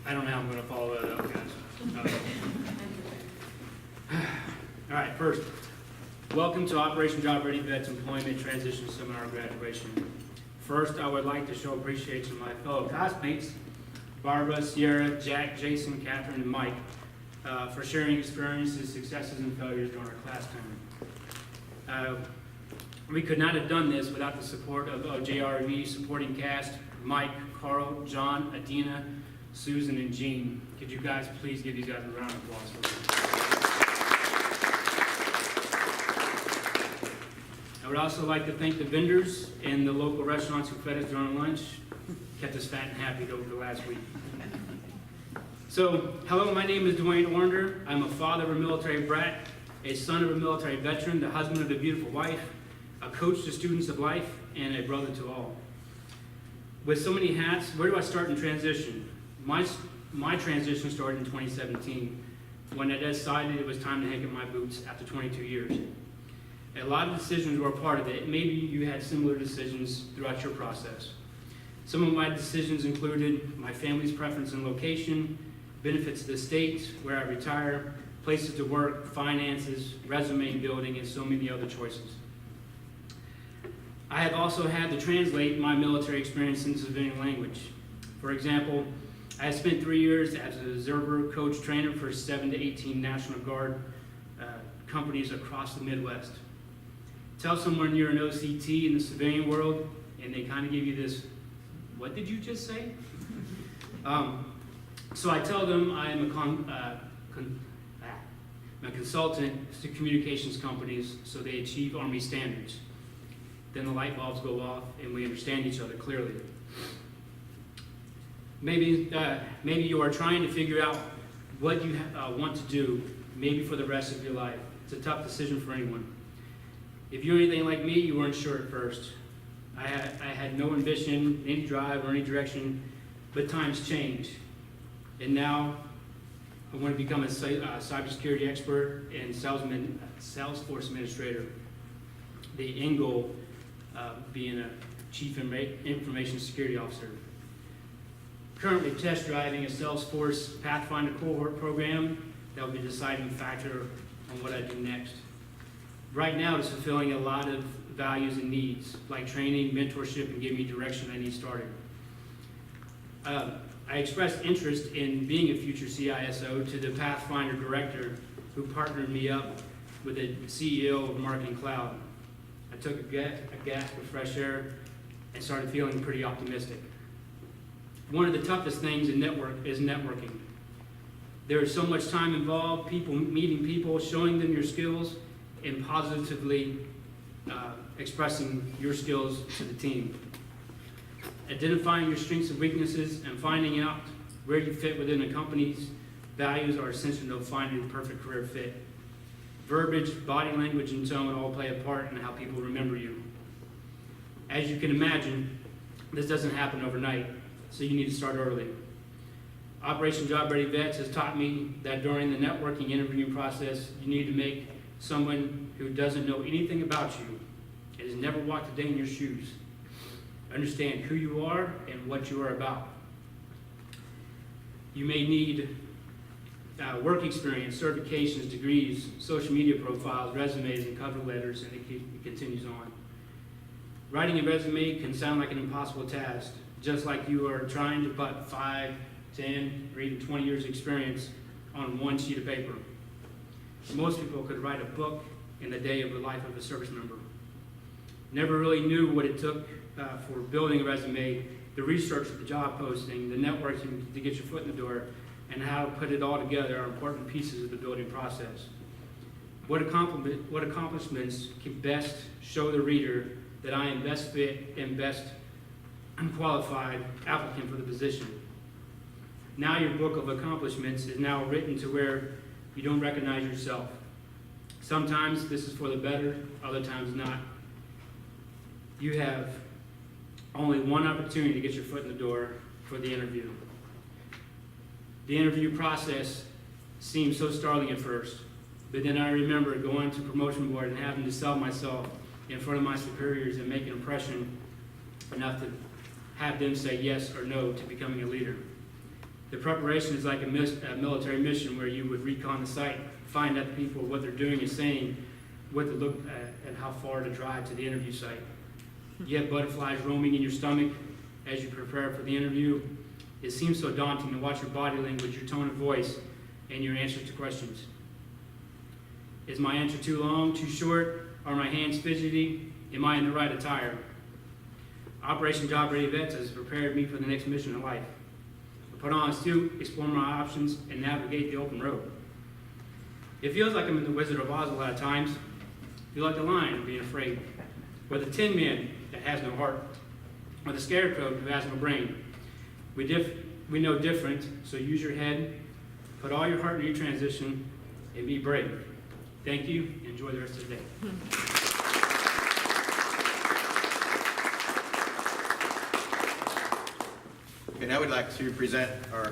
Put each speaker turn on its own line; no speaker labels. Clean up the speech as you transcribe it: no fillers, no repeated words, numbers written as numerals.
I don't know how I'm going to follow that up, guys. All right, first, welcome to Operation Job Ready Vets Employment Transition Seminar Graduation. First, I would like to show appreciation to my fellow classmates, Barbara, Sierra, Jack, Jason, Catherine, and Mike, for sharing experiences, successes, and failures during our class time. We could not have done this without the support of JRV supporting cast, Mike, Carl, John, Adina, Susan, and Jean. Could you guys please give these guys a round of applause for them? I would also like to thank the vendors and the local restaurants who fed us during lunch, kept us fat and happy over the last week. So, hello, my name is Dewayne Orender. I'm a father of a military brat, a son of a military veteran, the husband of a beautiful wife, a coach to students of life, and a brother to all. With so many hats, where do I start in transition? My transition started in 2017 when I decided it was time to hang up my boots after 22 years. A lot of decisions were a part of it. Maybe you had similar decisions throughout your process. Some of my decisions included my family's preference and location, benefits of the state, where I retire, places to work, finances, resume building, and so many other choices. I have also had to translate my military experience into civilian language. For example, I have spent 3 years as an observer, coach, trainer for 7 to 18 National Guard companies across the Midwest. Tell someone you're an OCT in the civilian world, and they kind of give you this, what did you just say? So I tell them I am a consultant to communications companies so they achieve Army standards. Then the light bulbs go off and we understand each other clearly. Maybe you are trying to figure out what you want to do, maybe for the rest of your life. It's a tough decision for anyone. If you're anything like me, you weren't sure at first. I had no ambition, any drive, or any direction, but times change. And now I want to become a cybersecurity expert and Salesforce administrator. The end goal being a chief information security officer. Currently test driving a Salesforce Pathfinder cohort program that will be the deciding factor on what I do next. Right now it's fulfilling a lot of values and needs, like training, mentorship, and giving me direction I need started. I expressed interest in being a future CISO to the Pathfinder director who partnered me up with the CEO of Marketing Cloud. I took a gasp of fresh air and started feeling pretty optimistic. One of the toughest things in is networking. There is so much time involved, meeting people, showing them your skills, and positively expressing your skills to the team. Identifying your strengths and weaknesses and finding out where you fit within a company's values are essential to finding the perfect career fit. Verbiage, body language, and tone all play a part in how people remember you. As you can imagine, this doesn't happen overnight, so you need to start early. Operation Job Ready Vets has taught me that during the networking interviewing process, you need to make someone who doesn't know anything about you and has never walked a day in your shoes understand who you are and what you are about. You may need work experience, certifications, degrees, social media profiles, resumes, and cover letters, and it continues on. Writing a resume can sound like an impossible task, just like you are trying to put 5, 10, or even 20 years experience on one sheet of paper. Most people could write a book in the day of the life of a service member. Never really knew what it took for building a resume, the research of the job posting, the networking to get your foot in the door, and how to put it all together are important pieces of the building process. What accomplishments can best show the reader that I am best fit and best qualified applicant for the position. Now your book of accomplishments is now written to where you don't recognize yourself. Sometimes this is for the better, other times not. You have only one opportunity to get your foot in the door for the interview. The interview process seemed so startling at first, but then I remember going to promotion board and having to sell myself in front of my superiors and make an impression enough to have them say yes or no to becoming a leader. The preparation is like a military mission where you would recon the site, find out the people, what they're doing and saying, what to look at, and how far to drive to the interview site. You have butterflies roaming in your stomach as you prepare for the interview. It seems so daunting to watch your body language, your tone of voice, and your answers to questions. Is my answer too long, too short? Are my hands fidgety? Am I in the right attire? Operation Job Ready Vets has prepared me for the next mission in life. I put on a suit, explore my options, and navigate the open road. It feels like I'm in the Wizard of Oz a lot of times. I feel like the lion being afraid, or the Tin Man that has no heart, or the Scarecrow who has no brain. We know different, so use your head, put all your heart in your transition, and be brave. Thank you. Enjoy the rest of the day.
Okay, now we'd like to present our